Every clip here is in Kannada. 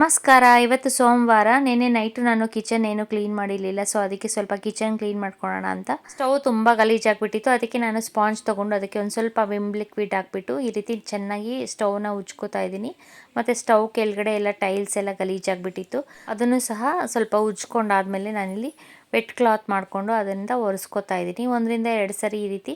ನಮಸ್ಕಾರ. ಇವತ್ತು ಸೋಮವಾರ. ನೆನ್ನೆ ನೈಟು ನಾನು ಕಿಚನ್ ಏನು ಕ್ಲೀನ್ ಮಾಡಿರಲಿಲ್ಲ. ಸೊ ಅದಕ್ಕೆ ಸ್ವಲ್ಪ ಕಿಚನ್ ಕ್ಲೀನ್ ಮಾಡ್ಕೊಳ್ಳೋಣ ಅಂತ. ಸ್ಟವ್ ತುಂಬ ಗಲೀಜಾಗಿಬಿಟ್ಟಿತ್ತು. ಅದಕ್ಕೆ ನಾನು ಸ್ಪಾಂಜ್ ತೊಗೊಂಡು ಅದಕ್ಕೆ ಒಂದು ಸ್ವಲ್ಪ ವಿಮ್ ಲಿಕ್ವಿಡ್ ಹಾಕ್ಬಿಟ್ಟು ಈ ರೀತಿ ಚೆನ್ನಾಗಿ ಸ್ಟವ್ನ ಉಜ್ಕೋತಾ ಇದ್ದೀನಿ. ಮತ್ತು ಸ್ಟವ್ ಕೆಳಗಡೆ ಎಲ್ಲ ಟೈಲ್ಸ್ ಎಲ್ಲ ಗಲೀಜಾಗಿಬಿಟ್ಟಿತ್ತು. ಅದನ್ನು ಸಹ ಸ್ವಲ್ಪ ಉಜ್ಕೊಂಡಾದ್ಮೇಲೆ ನಾನಿಲ್ಲಿ ವೆಟ್ ಕ್ಲಾತ್ ಮಾಡಿಕೊಂಡು ಅದರಿಂದ ಒರೆಸ್ಕೊತಾ ಇದ್ದೀನಿ. 1-2 ಸರಿ ಈ ರೀತಿ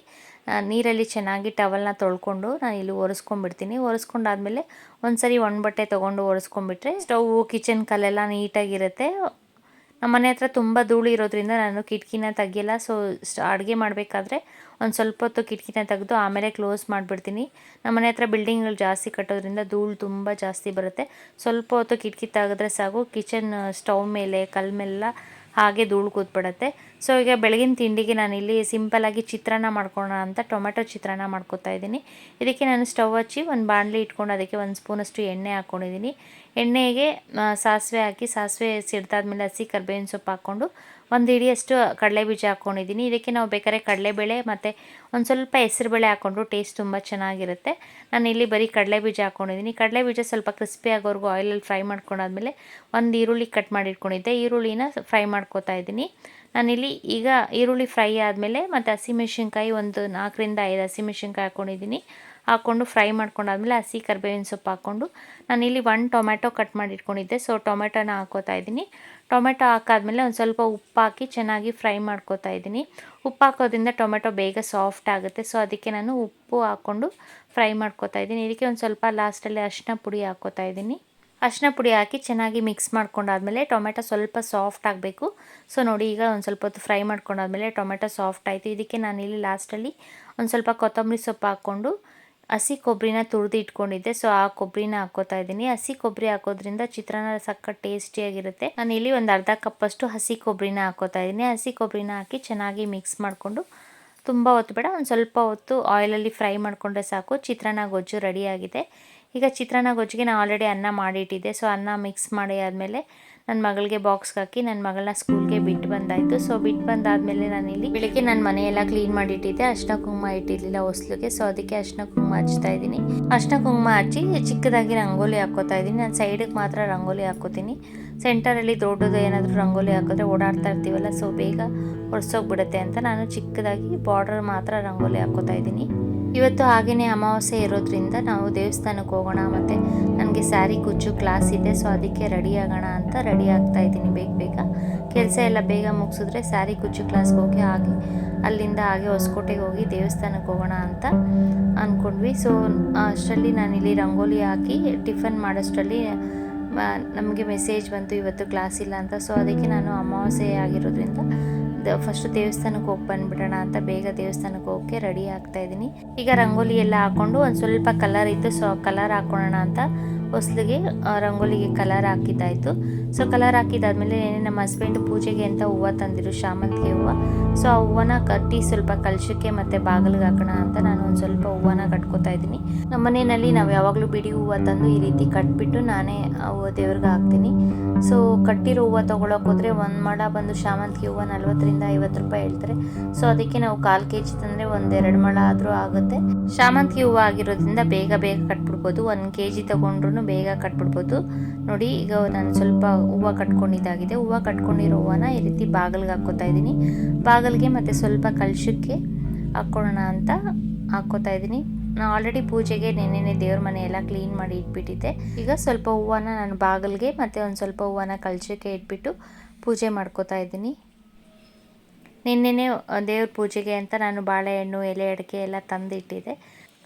ನೀರಲ್ಲಿ ಚೆನ್ನಾಗಿ ಟವಲ್ನ ತೊಳ್ಕೊಂಡು ನಾನು ಇಲ್ಲಿ ಒರೆಸ್ಕೊಂಡ್ಬಿಡ್ತೀನಿ. ಒರೆಸ್ಕೊಂಡಾದ್ಮೇಲೆ ಒಂದು ಸರಿ ಬಟ್ಟೆ ತೊಗೊಂಡು ಒರೆಸ್ಕೊಂಡ್ಬಿಟ್ರೆ ಸ್ಟವ್ವು ಕಿಚನ್ ಕಲ್ಲೆಲ್ಲ ನೀಟಾಗಿರುತ್ತೆ. ನಮ್ಮ ಮನೆ ಹತ್ರ ತುಂಬ ಧೂಳು ಇರೋದ್ರಿಂದ ನಾನು ಕಿಟಕಿನ ತೆಗಿಯಲ್ಲ. ಸೊ ಅಡುಗೆ ಮಾಡಬೇಕಾದ್ರೆ ಒಂದು ಸ್ವಲ್ಪ ಹೊತ್ತು ಕಿಟಕಿನ ತೆಗೆದು ಆಮೇಲೆ ಕ್ಲೋಸ್ ಮಾಡಿಬಿಡ್ತೀನಿ. ನಮ್ಮ ಮನೆ ಹತ್ರ ಬಿಲ್ಡಿಂಗ್ಗಳು ಜಾಸ್ತಿ ಕಟ್ಟೋದ್ರಿಂದ ಧೂಳು ತುಂಬ ಜಾಸ್ತಿ ಬರುತ್ತೆ. ಸ್ವಲ್ಪ ಹೊತ್ತು ಕಿಟಕಿ ತೆಗೆದ್ರೆ ಸಾಕು, ಕಿಚನ್ ಸ್ಟವ್ ಮೇಲೆ ಕಲ್ಲ ಮೇಲೆಲ್ಲ ಹಾಗೆ ಧೂಳು ಕೂತ್ಬಿಡುತ್ತೆ. ಸೊ ಈಗ ಬೆಳಗಿನ ತಿಂಡಿಗೆ ನಾನಿಲ್ಲಿ ಸಿಂಪಲ್ಲಾಗಿ ಚಿತ್ರಾನ್ನ ಮಾಡ್ಕೊಳ್ಳೋಣ ಅಂತ ಟೊಮೆಟೊ ಚಿತ್ರಾನ್ನ ಮಾಡ್ಕೊತಾ ಇದ್ದೀನಿ. ಇದಕ್ಕೆ ನಾನು ಸ್ಟವ್ ಹಚ್ಚಿ ಒಂದು ಬಾಣಲಿ ಇಟ್ಕೊಂಡು ಅದಕ್ಕೆ 1 ಸ್ಪೂನಷ್ಟು ಎಣ್ಣೆ ಹಾಕ್ಕೊಂಡಿದ್ದೀನಿ. ಎಣ್ಣೆಗೆ ಸಾಸಿವೆ ಹಾಕಿ, ಸಾಸಿವೆ ಸಿಡ್ದಾದ್ಮೇಲೆ ಹಸಿ ಕರ್ಬೇವಿನ ಸೊಪ್ಪು ಹಾಕ್ಕೊಂಡು 1 ಹಿಡಿಯಷ್ಟು ಕಡಲೆಬೀಜ ಹಾಕ್ಕೊಂಡಿದ್ದೀನಿ. ಇದಕ್ಕೆ ನಾವು ಬೇಕಾದ್ರೆ ಕಡಲೆಬೇಳೆ ಮತ್ತು ಒಂದು ಸ್ವಲ್ಪ ಹೆಸರುಬೇಳೆ ಹಾಕ್ಕೊಂಡ್ರು ಟೇಸ್ಟ್ ತುಂಬ ಚೆನ್ನಾಗಿರುತ್ತೆ. ನಾನಿಲ್ಲಿ ಬರೀ ಕಡಲೆಬೀಜ ಹಾಕ್ಕೊಂಡಿದ್ದೀನಿ. ಕಡಲೆಬೀಜ ಸ್ವಲ್ಪ ಕ್ರಿಸ್ಪಿ ಆಗೋವರೆಗೂ ಆಯಿಲಲ್ಲಿ ಫ್ರೈ ಮಾಡ್ಕೊಂಡಾದ್ಮೇಲೆ 1 ಈರುಳ್ಳಿ ಕಟ್ ಮಾಡಿ ಇಟ್ಕೊಂಡಿದ್ದೆ. ಈರುಳ್ಳಿನ ಫ್ರೈ ಮಾಡ್ಕೊತಾ ಇದ್ದೀನಿ. ನಾನಿಲ್ಲಿ ಈಗ ಈರುಳ್ಳಿ ಫ್ರೈ ಆದಮೇಲೆ ಮತ್ತು ಹಸಿಮೆಣ್ಸಿನ್ಕಾಯಿ ಒಂದು 4-5 ಹಸಿಮೆಣ್ಸಿನ್ಕಾಯಿ ಹಾಕ್ಕೊಂಡಿದ್ದೀನಿ. ಹಾಕ್ಕೊಂಡು ಫ್ರೈ ಮಾಡ್ಕೊಂಡಾದ್ಮೇಲೆ ಹಸಿ ಕರ್ಬೇವಿನ ಸೊಪ್ಪು ಹಾಕ್ಕೊಂಡು ನಾನಿಲ್ಲಿ 1 ಟೊಮೆಟೊ ಕಟ್ ಮಾಡಿ ಇಟ್ಕೊಂಡಿದ್ದೆ. ಸೊ ಟೊಮೆಟೊನ ಹಾಕ್ಕೋತಾ ಇದ್ದೀನಿ. ಟೊಮೆಟೊ ಹಾಕಾದ್ಮೇಲೆ ಒಂದು ಸ್ವಲ್ಪ ಉಪ್ಪು ಹಾಕಿ ಚೆನ್ನಾಗಿ ಫ್ರೈ ಮಾಡ್ಕೋತಾ ಇದ್ದೀನಿ. ಉಪ್ಪು ಹಾಕೋದ್ರಿಂದ ಟೊಮೆಟೊ ಬೇಗ ಸಾಫ್ಟ್ ಆಗುತ್ತೆ. ಸೊ ಅದಕ್ಕೆ ನಾನು ಉಪ್ಪು ಹಾಕ್ಕೊಂಡು ಫ್ರೈ ಮಾಡ್ಕೋತಾ ಇದ್ದೀನಿ. ಇದಕ್ಕೆ ಒಂದು ಸ್ವಲ್ಪ ಲಾಸ್ಟಲ್ಲಿ ಅರಿಶಿನ ಪುಡಿ ಹಾಕ್ಕೋತಾ ಇದ್ದೀನಿ. ಅರಿಶಿನ ಪುಡಿ ಹಾಕಿ ಚೆನ್ನಾಗಿ ಮಿಕ್ಸ್ ಮಾಡ್ಕೊಂಡಾದ್ಮೇಲೆ ಟೊಮೆಟೊ ಸ್ವಲ್ಪ ಸಾಫ್ಟ್ ಆಗಬೇಕು. ಸೊ ನೋಡಿ, ಈಗ ಒಂದು ಸ್ವಲ್ಪ ಹೊತ್ತು ಫ್ರೈ ಮಾಡ್ಕೊಂಡಾದ್ಮೇಲೆ ಟೊಮೆಟೊ ಸಾಫ್ಟ್ ಆಯಿತು. ಇದಕ್ಕೆ ನಾನಿಲ್ಲಿ ಲಾಸ್ಟಲ್ಲಿ ಒಂದು ಸ್ವಲ್ಪ ಕೊತ್ತಂಬರಿ ಸೊಪ್ಪು ಹಾಕ್ಕೊಂಡು ಹಸಿ ಕೊಬ್ಬರಿನ ತುರಿದು ಇಟ್ಕೊಂಡಿದ್ದೆ. ಸೊ ಆ ಕೊಬ್ಬರಿನ ಹಾಕ್ಕೋತಾ ಇದ್ದೀನಿ. ಹಸಿ ಕೊಬ್ಬರಿ ಹಾಕೋದ್ರಿಂದ ಚಿತ್ರಾನ್ನ ಸಖತ್ ಟೇಸ್ಟಿಯಾಗಿರುತ್ತೆ. ನಾನಿಲ್ಲಿ ಒಂದು ಅರ್ಧ ಕಪ್ಪಷ್ಟು ಹಸಿ ಕೊಬ್ಬರಿನ ಹಾಕ್ಕೋತಾ ಇದ್ದೀನಿ. ಹಸಿ ಕೊಬ್ಬರಿನ ಹಾಕಿ ಚೆನ್ನಾಗಿ ಮಿಕ್ಸ್ ಮಾಡಿಕೊಂಡು ತುಂಬ ಹೊತ್ತು ಬೇಡ, ಒಂದು ಸ್ವಲ್ಪ ಹೊತ್ತು ಆಯಿಲಲ್ಲಿ ಫ್ರೈ ಮಾಡಿಕೊಂಡ್ರೆ ಸಾಕು. ಚಿತ್ರಾನ್ನ ಗೊಜ್ಜು ರೆಡಿಯಾಗಿದೆ. ಈಗ ಚಿತ್ರಾನ್ನ ಗೊಜ್ಜಿಗೆ ನಾನು ಆಲ್ರೆಡಿ ಅನ್ನ ಮಾಡಿಟ್ಟಿದ್ದೆ. ಸೊ ಅನ್ನ ಮಿಕ್ಸ್ ಮಾಡಿ ಆದಮೇಲೆ ನನ್ನ ಮಗಳಿಗೆ ಬಾಕ್ಸ್ಗೆ ಹಾಕಿ ನನ್ನ ಮಗಳನ್ನ ಸ್ಕೂಲ್ಗೆ ಬಿಟ್ಟು ಬಂದಾಯಿತು. ಸೊ ಬಿಟ್ಟು ಬಂದಾದಮೇಲೆ ನಾನಿಲ್ಲಿ ಬೆಳಿಗ್ಗೆ ನನ್ನ ಮನೆಯೆಲ್ಲ ಕ್ಲೀನ್ ಮಾಡಿಟ್ಟಿದ್ದೆ. ಅರಿಶಿನ ಕುಂಕುಮ ಇಟ್ಟಿರಲಿಲ್ಲ ಹೊಸ್ಲಿಗೆ. ಸೊ ಅದಕ್ಕೆ ಅರಿಶಿನ ಕುಂಕುಮ ಹಚ್ತಾ ಇದ್ದೀನಿ. ಅರಿಶಿನ ಕುಂಕುಮ ಹಚ್ಚಿ ಚಿಕ್ಕದಾಗಿ ರಂಗೋಲಿ ಹಾಕ್ಕೋತಾ ಇದ್ದೀನಿ. ನಾನು ಸೈಡಿಗೆ ಮಾತ್ರ ರಂಗೋಲಿ ಹಾಕ್ಕೋತೀನಿ. ಸೆಂಟರಲ್ಲಿ ದೊಡ್ಡದು ಏನಾದರೂ ರಂಗೋಲಿ ಹಾಕಿದ್ರೆ ಓಡಾಡ್ತಾ ಇರ್ತೀವಲ್ಲ, ಸೊ ಬೇಗ ಹೊಡ್ಸೋಗ್ಬಿಡುತ್ತೆ ಅಂತ ನಾನು ಚಿಕ್ಕದಾಗಿ ಬಾರ್ಡರ್ ಮಾತ್ರ ರಂಗೋಲಿ ಹಾಕ್ಕೋತಾ ಇದ್ದೀನಿ. ಇವತ್ತು ಹಾಗೆಯೇ ಅಮಾವಾಸ್ಯೆ ಇರೋದ್ರಿಂದ ನಾವು ದೇವಸ್ಥಾನಕ್ಕೆ ಹೋಗೋಣ, ಮತ್ತು ನನಗೆ ಸ್ಯಾರಿ ಕುಚ್ಚು ಕ್ಲಾಸ್ ಇದೆ. ಸೊ ಅದಕ್ಕೆ ರೆಡಿ ಆಗೋಣ ಅಂತ ರೆಡಿ ಆಗ್ತಾ ಇದ್ದೀನಿ. ಬೇಗ ಕೆಲಸ ಎಲ್ಲ ಬೇಗ ಮುಗಿಸಿದ್ರೆ ಸ್ಯಾರಿ ಕುಚ್ಚು ಕ್ಲಾಸ್ಗೆ ಹೋಗಿ ಅಲ್ಲಿಂದ ಹಾಗೆ ಹೊಸಕೋಟೆಗೆ ಹೋಗಿ ದೇವಸ್ಥಾನಕ್ಕೆ ಹೋಗೋಣ ಅಂತ ಅಂದ್ಕೊಂಡ್ವಿ. ಸೊ ಅಷ್ಟರಲ್ಲಿ ನಾನಿಲ್ಲಿ ರಂಗೋಲಿ ಹಾಕಿ ಟಿಫನ್ ಮಾಡೋಷ್ಟರಲ್ಲಿ ನಮಗೆ ಮೆಸೇಜ್ ಬಂತು ಇವತ್ತು ಕ್ಲಾಸ್ ಇಲ್ಲ ಅಂತ. ಸೊ ಅದಕ್ಕೆ ನಾನು ಅಮಾವಾಸ್ಯೆ ಆಗಿರೋದ್ರಿಂದ ಫಸ್ಟು ದೇವಸ್ಥಾನಕ್ಕೆ ಹೋಗಿ ಬಂದುಬಿಡೋಣ ಅಂತ ಬೇಗ ದೇವಸ್ಥಾನಕ್ಕೆ ಹೋಗೋಕ್ಕೆ ರೆಡಿ ಆಗ್ತಾಯಿದ್ದೀನಿ. ಈಗ ರಂಗೋಲಿ ಎಲ್ಲ ಹಾಕ್ಕೊಂಡು ಒಂದು ಸ್ವಲ್ಪ ಕಲರ್ ಇತ್ತು. ಸೊ ಕಲರ್ ಹಾಕ್ಕೊಳ್ಳೋಣ ಅಂತ ಹೊಸ್ಲಿಗೆ ರಂಗೋಲಿಗೆ ಕಲರ್ ಹಾಕಿದ್ದಾಯಿತು. ಸೊ ಕಲರ್ ಹಾಕಿದ್ದಾದಮೇಲೆ ನಮ್ಮ ಹಸ್ಬೆಂಡ್ ಪೂಜೆಗೆ ಅಂತ ಹೂವು ತಂದಿರು, ಶಾಮಂತಿಗೆ ಹೂವು. ಸೊ ಆ ಹೂವನ್ನ ಕಟ್ಟಿ ಸ್ವಲ್ಪ ಕಲಶಕ್ಕೆ ಮತ್ತು ಬಾಗಿಲಿಗೆ ಹಾಕೋಣ ಅಂತ ನಾನು ಒಂದು ಸ್ವಲ್ಪ ಹೂವನ್ನ ಕಟ್ಕೋತಾ ಇದ್ದೀನಿ. ನಮ್ಮ ಮನೆಯಲ್ಲಿ ನಾವು ಯಾವಾಗಲೂ ಬಿಡಿ ಹೂವು ತಂದು ಈ ರೀತಿ ಕಟ್ಬಿಟ್ಟು ನಾನೇ ಆ ಹೂವು ದೇವ್ರಿಗೆ ಹಾಕ್ತೀನಿ. ಸೊ ಕಟ್ಟಿರೋ ಹೂವು ತೊಗೊಳಕ್ಕೆ ಹೋದರೆ ಒಂದು ಮೊಳ ಬಂದು ಶಾಮಂತಿಗೆ ಹೂವು 40-50 ರೂಪಾಯಿ ಹೇಳ್ತಾರೆ. ಸೊ ಅದಕ್ಕೆ ನಾವು 1/4 kg ತಂದರೆ 1-2 ಮೊಳ ಆದರೂ ಆಗುತ್ತೆ. ಶಾಮಂತಿಗೆ ಹೂವು ಆಗಿರೋದ್ರಿಂದ ಬೇಗ ಕಟ್ಬಿಡ್ಬೋದು. 1 kg ತೊಗೊಂಡ್ರು ಬೇಗ ಕಟ್ಬಿಡ್ಬೋದು. ನೋಡಿ, ಈಗ ನಾನು ಸ್ವಲ್ಪ ಹೂವು ಕಟ್ಕೊಂಡಿದ್ದಾಗಿದೆ. ಹೂವು ಕಟ್ಕೊಂಡಿರೋ ಹೂವನ್ನ ಈ ರೀತಿ ಬಾಗಿಲಿಗೆ ಹಾಕ್ಕೋತಾ ಇದ್ದೀನಿ. ಬಾಗಿಲಿಗೆ ಮತ್ತು ಸ್ವಲ್ಪ ಕಲಶಕ್ಕೆ ಹಾಕ್ಕೊಳ್ಳೋಣ ಅಂತ ಹಾಕ್ಕೋತಾ ಇದ್ದೀನಿ. ನಾನು ಆಲ್ರೆಡಿ ಪೂಜೆಗೆ ನೆನ್ನೆನೇ ದೇವ್ರ ಮನೆ ಎಲ್ಲ ಕ್ಲೀನ್ ಮಾಡಿ ಇಟ್ಬಿಟ್ಟಿದ್ದೆ. ಈಗ ಸ್ವಲ್ಪ ಹೂವನ್ನ ನಾನು ಬಾಗಿಲಿಗೆ ಮತ್ತು ಒಂದು ಸ್ವಲ್ಪ ಹೂವನ್ನ ಕಲಶಕ್ಕೆ ಇಟ್ಬಿಟ್ಟು ಪೂಜೆ ಮಾಡ್ಕೋತಾ ಇದ್ದೀನಿ. ನಿನ್ನೆನೇ ದೇವ್ರ ಪೂಜೆಗೆ ಅಂತ ನಾನು ಬಾಳೆಹಣ್ಣು, ಎಲೆ ಅಡಿಕೆ ಎಲ್ಲ ತಂದಿಟ್ಟಿದ್ದೆ.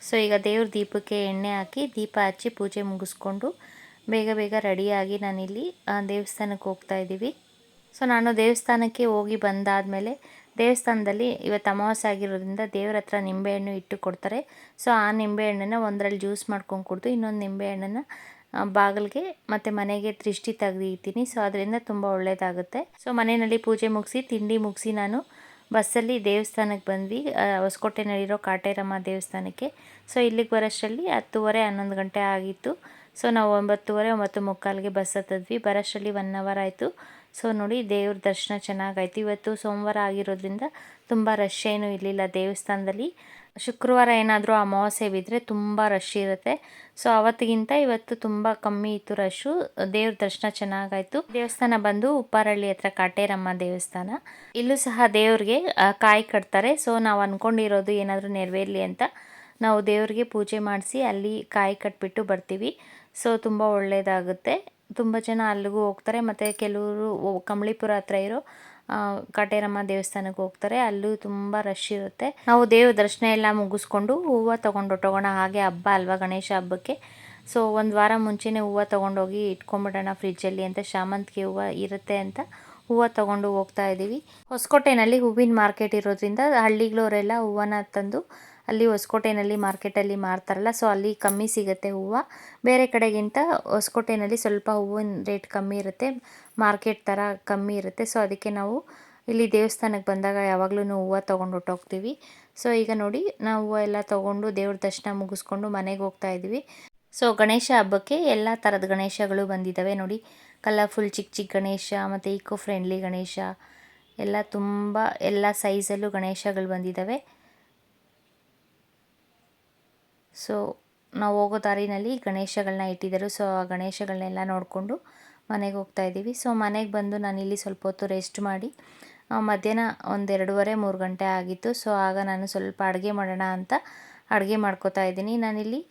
ಸೊ ಈಗ ದೇವ್ರ ದೀಪಕ್ಕೆ ಎಣ್ಣೆ ಹಾಕಿ ದೀಪ ಹಚ್ಚಿ ಪೂಜೆ ಮುಗಿಸ್ಕೊಂಡು ಬೇಗ ರೆಡಿಯಾಗಿ ನಾನಿಲ್ಲಿ ದೇವಸ್ಥಾನಕ್ಕೆ ಹೋಗ್ತಾ ಇದ್ದೀವಿ. ಸೊ ನಾನು ದೇವಸ್ಥಾನಕ್ಕೆ ಹೋಗಿ ಬಂದಾದಮೇಲೆ ದೇವಸ್ಥಾನದಲ್ಲಿ ಇವತ್ತು ಅಮಾವಾಸ್ಯೆ ಆಗಿರೋದ್ರಿಂದ ದೇವ್ರ ಹತ್ರ ನಿಂಬೆಹಣ್ಣು ಇಟ್ಟು ಕೊಡ್ತಾರೆ. ಸೊ ಆ ನಿಂಬೆಹಣ್ಣನ್ನು ಒಂದರಲ್ಲಿ ಜ್ಯೂಸ್ ಮಾಡ್ಕೊಂಡು ಕುಡಿದು ಇನ್ನೊಂದು ನಿಂಬೆಹಣ್ಣನ್ನು ಬಾಗಿಲಿಗೆ ಮತ್ತು ಮನೆಗೆ ದೃಷ್ಟಿ ತೆಗೆದಿರ್ತೀನಿ. ಸೊ ಅದರಿಂದ ತುಂಬ ಒಳ್ಳೆಯದಾಗುತ್ತೆ. ಸೊ ಮನೆಯಲ್ಲಿ ಪೂಜೆ ಮುಗಿಸಿ ತಿಂಡಿ ಮುಗಿಸಿ ನಾನು ಬಸ್ಸಲ್ಲಿ ದೇವಸ್ಥಾನಕ್ಕೆ ಬಂದ್ವಿ, ಹೊಸಕೋಟೆನಲ್ಲಿರೋ ಕಾಟೇರಮ್ಮ ದೇವಸ್ಥಾನಕ್ಕೆ. ಸೊ ಇಲ್ಲಿಗೆ ಬರೋಷ್ಟರಲ್ಲಿ 10:30-11 ಗಂಟೆ ಆಗಿತ್ತು. ಸೊ ನಾವು 9:30-9:45ಗೆ ಬಸ್ ಹತ್ತಿದ್ವಿ. ಬರೋಷ್ಟರಲ್ಲಿ 1 ಅವರ್ ಆಯಿತು. ಸೊ ನೋಡಿ, ದೇವ್ರ ದರ್ಶನ ಚೆನ್ನಾಗಾಯಿತು. ಇವತ್ತು ಸೋಮವಾರ ಆಗಿರೋದ್ರಿಂದ ತುಂಬ ರಶ್ ಏನೂ ಇರಲಿಲ್ಲ ದೇವಸ್ಥಾನದಲ್ಲಿ. ಶುಕ್ರವಾರ ಏನಾದರೂ ಅಮಾವಾಸ್ಯೆ ಬಿದ್ದರೆ ತುಂಬ ರಶ್ ಇರುತ್ತೆ. ಸೊ ಅವತ್ತಿಗಿಂತ ಇವತ್ತು ತುಂಬ ಕಮ್ಮಿ ಇತ್ತು ರಶ್ಶು. ದೇವ್ರ ದರ್ಶನ ಚೆನ್ನಾಗಾಯಿತು. ದೇವಸ್ಥಾನ ಬಂದು ಉಪ್ಪಾರಳ್ಳಿ ಹತ್ರ ಕಾಟೇರಮ್ಮ ದೇವಸ್ಥಾನ. ಇಲ್ಲೂ ಸಹ ದೇವ್ರಿಗೆ ಕಾಯಿ ಕಟ್ತಾರೆ. ಸೊ ನಾವು ಅಂದ್ಕೊಂಡಿರೋದು ಏನಾದರೂ ನೆರವೇರಲಿ ಅಂತ ನಾವು ದೇವ್ರಿಗೆ ಪೂಜೆ ಮಾಡಿಸಿ ಅಲ್ಲಿ ಕಾಯಿ ಕಟ್ಬಿಟ್ಟು ಬರ್ತೀವಿ. ಸೊ ತುಂಬ ಒಳ್ಳೆಯದಾಗುತ್ತೆ. ತುಂಬ ಜನ ಅಲ್ಲಿಗೂ ಹೋಗ್ತಾರೆ. ಮತ್ತು ಕೆಲವರು ಕಂಬಳಿಪುರ ಹತ್ರ ಇರೋ ಕಾಟೇರಮ್ಮ ದೇವಸ್ಥಾನಕ್ಕೆ ಹೋಗ್ತಾರೆ. ಅಲ್ಲೂ ತುಂಬ ರಶ್ ಇರುತ್ತೆ. ನಾವು ದೇವ್ರ ದರ್ಶನ ಎಲ್ಲ ಮುಗಿಸ್ಕೊಂಡು ಹೂವು ತೊಗೊಂಡೋಗೋಣ. ಹಾಗೆ ಹಬ್ಬ ಅಲ್ವಾ, ಗಣೇಶ ಹಬ್ಬಕ್ಕೆ. ಸೊ ಒಂದು ವಾರ ಮುಂಚೆನೇ ಹೂವು ತೊಗೊಂಡೋಗಿ ಇಟ್ಕೊಂಬಿಡೋಣ ಫ್ರಿಜ್ಜಲ್ಲಿ ಅಂತ, ಶಾಮಂತಿಗೆ ಹೂವು ಇರುತ್ತೆ ಅಂತ ಹೂವು ತೊಗೊಂಡು ಹೋಗ್ತಾ ಇದ್ದೀವಿ. ಹೊಸಕೋಟೆಯಲ್ಲಿ ಹೂವಿನ ಮಾರ್ಕೆಟ್ ಇರೋದ್ರಿಂದ ಹಳ್ಳಿಗಳವರೆಲ್ಲ ಹೂವನ್ನ ತಂದು ಅಲ್ಲಿ ಹೊಸಕೋಟೆಯಲ್ಲಿ ಮಾರ್ಕೆಟಲ್ಲಿ ಮಾರ್ತಾರಲ್ಲ, ಸೊ ಅಲ್ಲಿ ಕಮ್ಮಿ ಸಿಗುತ್ತೆ ಹೂವು. ಬೇರೆ ಕಡೆಗಿಂತ ಹೊಸಕೋಟೆಯಲ್ಲಿ ಸ್ವಲ್ಪ ಹೂವಿನ ರೇಟ್ ಕಮ್ಮಿ ಇರುತ್ತೆ, ಮಾರ್ಕೆಟ್ ಥರ ಕಮ್ಮಿ ಇರುತ್ತೆ. ಸೊ ಅದಕ್ಕೆ ನಾವು ಇಲ್ಲಿ ದೇವಸ್ಥಾನಕ್ಕೆ ಬಂದಾಗ ಯಾವಾಗಲೂ ಹೂವು ತೊಗೊಂಡು ಹೊಟ್ಟೋಗ್ತೀವಿ. ಸೊ ಈಗ ನೋಡಿ ನಾವು ಹೂವು ಎಲ್ಲ ತೊಗೊಂಡು ದೇವ್ರ ದರ್ಶನ ಮುಗಿಸ್ಕೊಂಡು ಮನೆಗೆ ಹೋಗ್ತಾ ಇದ್ದೀವಿ. ಸೊ ಗಣೇಶ ಹಬ್ಬಕ್ಕೆ ಎಲ್ಲ ಥರದ ಗಣೇಶಗಳು ಬಂದಿದ್ದಾವೆ ನೋಡಿ. ಕಲರ್ಫುಲ್ ಚಿಕ್ಕ ಚಿಕ್ಕ ಗಣೇಶ ಮತ್ತು ಈಕೋ ಫ್ರೆಂಡ್ಲಿ ಗಣೇಶ ಎಲ್ಲ ತುಂಬ ಎಲ್ಲ ಸೈಜಲ್ಲೂ ಗಣೇಶಗಳು ಬಂದಿದ್ದಾವೆ. ಸೊ ನಾವು ಹೋಗೋ ದಾರಿನಲ್ಲಿ ಗಣೇಶಗಳನ್ನ ಇಟ್ಟಿದ್ದರು. ಸೊ ಆ ಗಣೇಶಗಳನ್ನೆಲ್ಲ ನೋಡಿಕೊಂಡು ಮನೆಗೆ ಹೋಗ್ತಾ ಇದ್ದೀವಿ. ಸೊ ಮನೆಗೆ ಬಂದು ನಾನಿಲ್ಲಿ ಸ್ವಲ್ಪ ಹೊತ್ತು ರೆಸ್ಟ್ ಮಾಡಿ ಮಧ್ಯಾಹ್ನ ಒಂದು 2:30-3 ಗಂಟೆ ಆಗಿತ್ತು. ಸೊ ಆಗ ನಾನು ಸ್ವಲ್ಪ ಅಡುಗೆ ಮಾಡೋಣ ಅಂತ ಅಡುಗೆ ಮಾಡ್ಕೋತಾ ಇದ್ದೀನಿ. ನಾನಿಲ್ಲಿ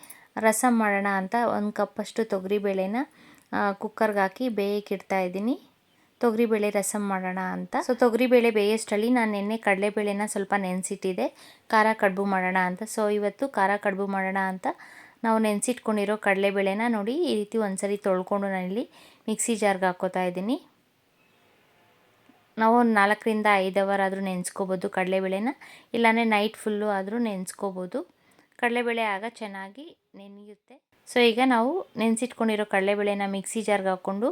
ರಸಮ್ ಮಾಡೋಣ ಅಂತ 1 ಕಪ್ಪಷ್ಟು ತೊಗರಿಬೇಳೆನ ಕುಕ್ಕರ್ಗೆ ಹಾಕಿ ಬೇಯಕ್ಕೆ ಇಡ್ತಾ ಇದ್ದೀನಿ. ತೊಗರಿಬೇಳೆ ರಸಮ್ ಮಾಡೋಣ ಅಂತ. ಸೊ ತೊಗರಿಬೇಳೆ ಬೇಯೋಷ್ಟರಲ್ಲಿ ನಾನು ನೆನ್ನೆ ಕಡಲೆಬೇಳೆನ ಸ್ವಲ್ಪ ನೆನೆಸಿಟ್ಟಿದ್ದೆ ಖಾರ ಕಡುಬು ಮಾಡೋಣ ಅಂತ. ಸೊ ಇವತ್ತು ಖಾರ ಕಡುಬು ಮಾಡೋಣ ಅಂತ ನಾವು ನೆನೆಸಿಟ್ಕೊಂಡಿರೋ ಕಡಲೆಬೇಳೆನ ನೋಡಿ ಈ ರೀತಿ ಒಂದ್ಸರಿ ತೊಳ್ಕೊಂಡು ನಾನಿಲ್ಲಿ ಮಿಕ್ಸಿ ಜಾರ್ಗೆ ಹಾಕ್ಕೋತಾ ಇದ್ದೀನಿ. ನಾವು ಒಂದು 4-5 ಅವರ್ ಆದರೂ ನೆನೆಸ್ಕೋಬೋದು ಕಡಲೆಬೇಳೆನ, ಇಲ್ಲಾಂದರೆ ನೈಟ್ ಫುಲ್ಲು ಆದರೂ ನೆನೆಸ್ಕೋಬೋದು. ಕಡಲೆಬೇಳೆ ಆಗ ಚೆನ್ನಾಗಿ ನೆನೆಯುತ್ತೆ. ಸೊ ಈಗ ನಾವು ನೆನೆಸಿಟ್ಕೊಂಡಿರೋ ಕಡಲೆಬೇಳೆನ ಮಿಕ್ಸಿ ಜಾರ್ಗೆ ಹಾಕ್ಕೊಂಡು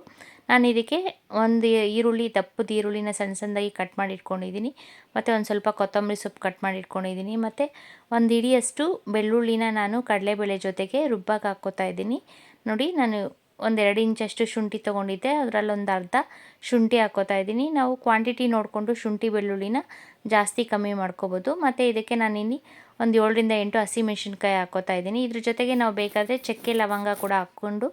ನಾನು ಇದಕ್ಕೆ ಒಂದು ಈರುಳ್ಳಿ, ದಪ್ಪದ ಈರುಳ್ಳಿನ ಸಣ್ಣ ಸಣ್ಣದಾಗಿ ಕಟ್ ಮಾಡಿ ಇಟ್ಕೊಂಡಿದ್ದೀನಿ. ಮತ್ತು ಒಂದು ಸ್ವಲ್ಪ ಕೊತ್ತಂಬರಿ ಸೊಪ್ಪು ಕಟ್ ಮಾಡಿ ಇಟ್ಕೊಂಡಿದ್ದೀನಿ. ಮತ್ತು ಒಂದು ಹಿಡಿಯಷ್ಟು ಬೆಳ್ಳುಳ್ಳಿನ ನಾನು ಕಡಲೆಬೇಳೆ ಜೊತೆಗೆ ರುಬ್ಬಕ್ಕೆ ಹಾಕ್ಕೋತಾ ಇದ್ದೀನಿ. ನೋಡಿ ನಾನು ಒಂದು 2 ಇಂಚಷ್ಟು ಶುಂಠಿ ತೊಗೊಂಡಿದ್ದೆ, ಅದರಲ್ಲೊಂದು ಅರ್ಧ ಶುಂಠಿ ಹಾಕ್ಕೋತಾ ಇದ್ದೀನಿ. ನಾವು ಕ್ವಾಂಟಿಟಿ ನೋಡಿಕೊಂಡು ಶುಂಠಿ ಬೆಳ್ಳುಳ್ಳಿನ ಜಾಸ್ತಿ ಕಮ್ಮಿ ಮಾಡ್ಕೋಬೋದು. ಮತ್ತು ಇದಕ್ಕೆ ನಾನಿಲ್ಲಿ ಒಂದು 7-8 ಹಸಿಮೆಣಸಿನ್ಕಾಯಿ ಹಾಕ್ಕೋತಾ ಇದ್ದೀನಿ. ಇದ್ರ ಜೊತೆಗೆ ನಾವು ಬೇಕಾದರೆ ಚಕ್ಕೆ ಲವಂಗ ಕೂಡ ಹಾಕ್ಕೊಂಡು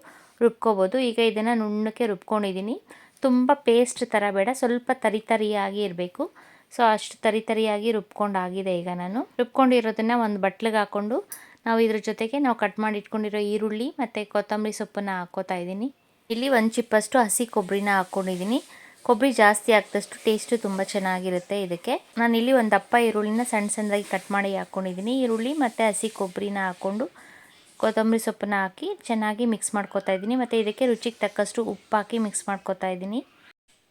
ರುಬ್ಕೋಬೋದು. ಈಗ ಇದನ್ನು ನುಣ್ಣಕ್ಕೆ ರುಬ್ಕೊಂಡಿದ್ದೀನಿ. ತುಂಬ ಪೇಸ್ಟ್ ಥರ ಬೇಡ, ಸ್ವಲ್ಪ ತರಿಯಾಗಿ ಇರಬೇಕು. ಸೊ ಅಷ್ಟು ತರಿಯಾಗಿ ರುಬ್ಕೊಂಡಾಗಿದೆ. ಈಗ ನಾನು ರುಬ್ಕೊಂಡಿರೋದನ್ನು ಒಂದು ಬಟ್ಲಿಗೆ ಹಾಕ್ಕೊಂಡು ನಾವು ಇದ್ರ ಜೊತೆಗೆ ನಾವು ಕಟ್ ಮಾಡಿ ಇಟ್ಕೊಂಡಿರೋ ಈರುಳ್ಳಿ ಮತ್ತು ಕೊತ್ತಂಬರಿ ಸೊಪ್ಪನ್ನು ಹಾಕ್ಕೋತಾ ಇದ್ದೀನಿ. ಇಲ್ಲಿ 1 ಚಿಪ್ಪಷ್ಟು ಹಸಿ ಕೊಬ್ಬರಿನ ಹಾಕ್ಕೊಂಡಿದ್ದೀನಿ. ಕೊಬ್ಬರಿ ಜಾಸ್ತಿ ಹಾಕಿದಷ್ಟು ಟೇಸ್ಟು ತುಂಬ ಚೆನ್ನಾಗಿರುತ್ತೆ ಇದಕ್ಕೆ. ನಾನಿಲ್ಲಿ ಒಂದು ದಪ್ಪ ಈರುಳ್ಳಿನ ಸಣ್ಣ ಸಣ್ಣದಾಗಿ ಕಟ್ ಮಾಡಿ ಹಾಕ್ಕೊಂಡಿದ್ದೀನಿ. ಈರುಳ್ಳಿ ಮತ್ತು ಹಸಿ ಕೊಬ್ಬರಿನ ಹಾಕ್ಕೊಂಡು ಕೊತ್ತಂಬರಿ ಸೊಪ್ಪನ್ನು ಹಾಕಿ ಚೆನ್ನಾಗಿ ಮಿಕ್ಸ್ ಮಾಡ್ಕೊತಾ ಇದ್ದೀನಿ. ಮತ್ತು ಇದಕ್ಕೆ ರುಚಿಗೆ ತಕ್ಕಷ್ಟು ಉಪ್ಪು ಹಾಕಿ ಮಿಕ್ಸ್ ಮಾಡ್ಕೊತಾ ಇದ್ದೀನಿ.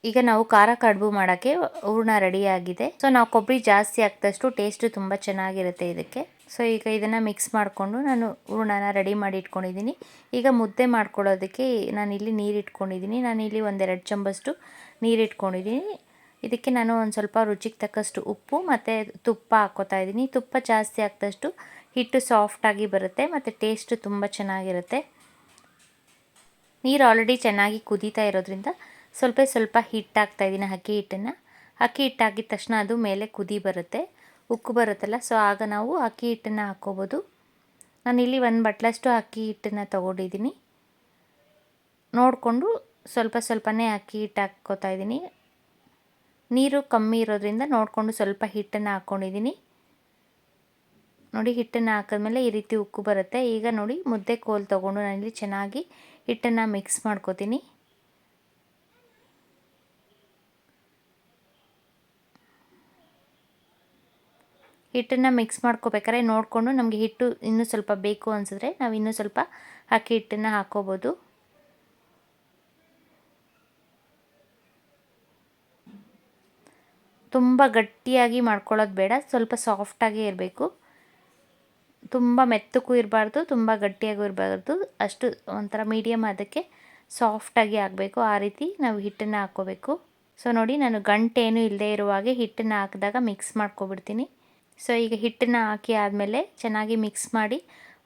ಈಗ ನಾವು ಖಾರ ಕಡುಬು ಮಾಡೋಕ್ಕೆ ಹೂರಣ ರೆಡಿಯಾಗಿದೆ. ಸೊ ನಾವು ಕೊಬ್ಬರಿ ಜಾಸ್ತಿ ಹಾಕಿದಷ್ಟು ಟೇಸ್ಟು ತುಂಬ ಚೆನ್ನಾಗಿರುತ್ತೆ ಇದಕ್ಕೆ. ಸೊ ಈಗ ಇದನ್ನು ಮಿಕ್ಸ್ ಮಾಡಿಕೊಂಡು ನಾನು ಹೂರಣನ ರೆಡಿ ಮಾಡಿ ಇಟ್ಕೊಂಡಿದ್ದೀನಿ. ಈಗ ಮುದ್ದೆ ಮಾಡ್ಕೊಳ್ಳೋದಕ್ಕೆ ನಾನಿಲ್ಲಿ ನೀರು ಇಟ್ಕೊಂಡಿದ್ದೀನಿ. ನಾನಿಲ್ಲಿ 1-2 ಚಮಚಷ್ಟು ನೀರು ಇಟ್ಕೊಂಡಿದ್ದೀನಿ. ಇದಕ್ಕೆ ನಾನು ಒಂದು ಸ್ವಲ್ಪ ರುಚಿಗೆ ತಕ್ಕಷ್ಟು ಉಪ್ಪು ಮತ್ತು ತುಪ್ಪ ಹಾಕ್ಕೋತಾ ಇದ್ದೀನಿ. ತುಪ್ಪ ಜಾಸ್ತಿ ಹಾಕಿದಷ್ಟು ಹಿಟ್ಟು ಸಾಫ್ಟಾಗಿ ಬರುತ್ತೆ ಮತ್ತು ಟೇಸ್ಟು ತುಂಬ ಚೆನ್ನಾಗಿರುತ್ತೆ. ನೀರು ಆಲ್ರೆಡಿ ಚೆನ್ನಾಗಿ ಕುದೀತಾ ಇರೋದ್ರಿಂದ ಸ್ವಲ್ಪ ಹಿಟ್ಟು ಹಾಕ್ತಾಯಿದ್ದೀನಿ, ಅಕ್ಕಿ ಹಿಟ್ಟನ್ನು. ಅಕ್ಕಿ ಹಿಟ್ಟು ಹಾಕಿದ ತಕ್ಷಣ ಅದು ಮೇಲೆ ಕುದಿ ಬರುತ್ತೆ, ಉಕ್ಕು ಬರುತ್ತಲ್ಲ. ಸೊ ಆಗ ನಾವು ಅಕ್ಕಿ ಹಿಟ್ಟನ್ನು ಹಾಕ್ಕೋಬೋದು. ನಾನಿಲ್ಲಿ 1 ಬಟ್ಲಷ್ಟು ಅಕ್ಕಿ ಹಿಟ್ಟನ್ನು ತೊಗೊಂಡಿದ್ದೀನಿ. ನೋಡಿಕೊಂಡು ಸ್ವಲ್ಪನೇ ಅಕ್ಕಿ ಹಿಟ್ಟು ಹಾಕ್ಕೋತಾ ಇದ್ದೀನಿ. ನೀರು ಕಮ್ಮಿ ಇರೋದ್ರಿಂದ ನೋಡಿಕೊಂಡು ಸ್ವಲ್ಪ ಹಿಟ್ಟನ್ನು ಹಾಕ್ಕೊಂಡಿದ್ದೀನಿ. ನೋಡಿ ಹಿಟ್ಟನ್ನು ಹಾಕಿದ್ಮೇಲೆ ಈ ರೀತಿ ಉಕ್ಕು ಬರುತ್ತೆ. ಈಗ ನೋಡಿ ಮುದ್ದೆ ಕೋಲು ತೊಗೊಂಡು ನಾನಿಲ್ಲಿ ಚೆನ್ನಾಗಿ ಹಿಟ್ಟನ್ನು ಮಿಕ್ಸ್ ಮಾಡ್ಕೋತೀನಿ. ಹಿಟ್ಟನ್ನು ಮಿಕ್ಸ್ ಮಾಡ್ಕೋಬೇಕಾದ್ರೆ ನೋಡಿಕೊಂಡು ನಮಗೆ ಹಿಟ್ಟು ಇನ್ನೂ ಸ್ವಲ್ಪ ಬೇಕು ಅನಿಸಿದ್ರೆ ನಾವು ಇನ್ನೂ ಸ್ವಲ್ಪ ಅಕ್ಕಿ ಹಿಟ್ಟನ್ನು ಹಾಕ್ಕೋಬೋದು. ತುಂಬ ಗಟ್ಟಿಯಾಗಿ ಮಾಡ್ಕೊಳ್ಳೋದು ಬೇಡ, ಸ್ವಲ್ಪ ಸಾಫ್ಟಾಗೇ ಇರಬೇಕು. ತುಂಬ ಮೆತ್ತಗೂ ಇರಬಾರ್ದು, ತುಂಬ ಗಟ್ಟಿಯಾಗೂ ಇರಬಾರ್ದು, ಅಷ್ಟು ಒಂಥರ ಮೀಡಿಯಮ್ ಅದಕ್ಕೆ ಸಾಫ್ಟಾಗಿ ಆಗಬೇಕು. ಆ ರೀತಿ ನಾವು ಹಿಟ್ಟನ್ನು ಹಾಕ್ಕೋಬೇಕು. ಸೊ ನೋಡಿ ನಾನು ಗಂಟೇನು ಇಲ್ಲದೆ ಇರುವಾಗೆ ಹಿಟ್ಟನ್ನು ಹಾಕಿದಾಗ ಮಿಕ್ಸ್ ಮಾಡ್ಕೊಬಿಡ್ತೀನಿ. ಸೊ ಈಗ ಹಿಟ್ಟನ್ನು ಹಾಕಿ ಆದಮೇಲೆ ಚೆನ್ನಾಗಿ ಮಿಕ್ಸ್ ಮಾಡಿ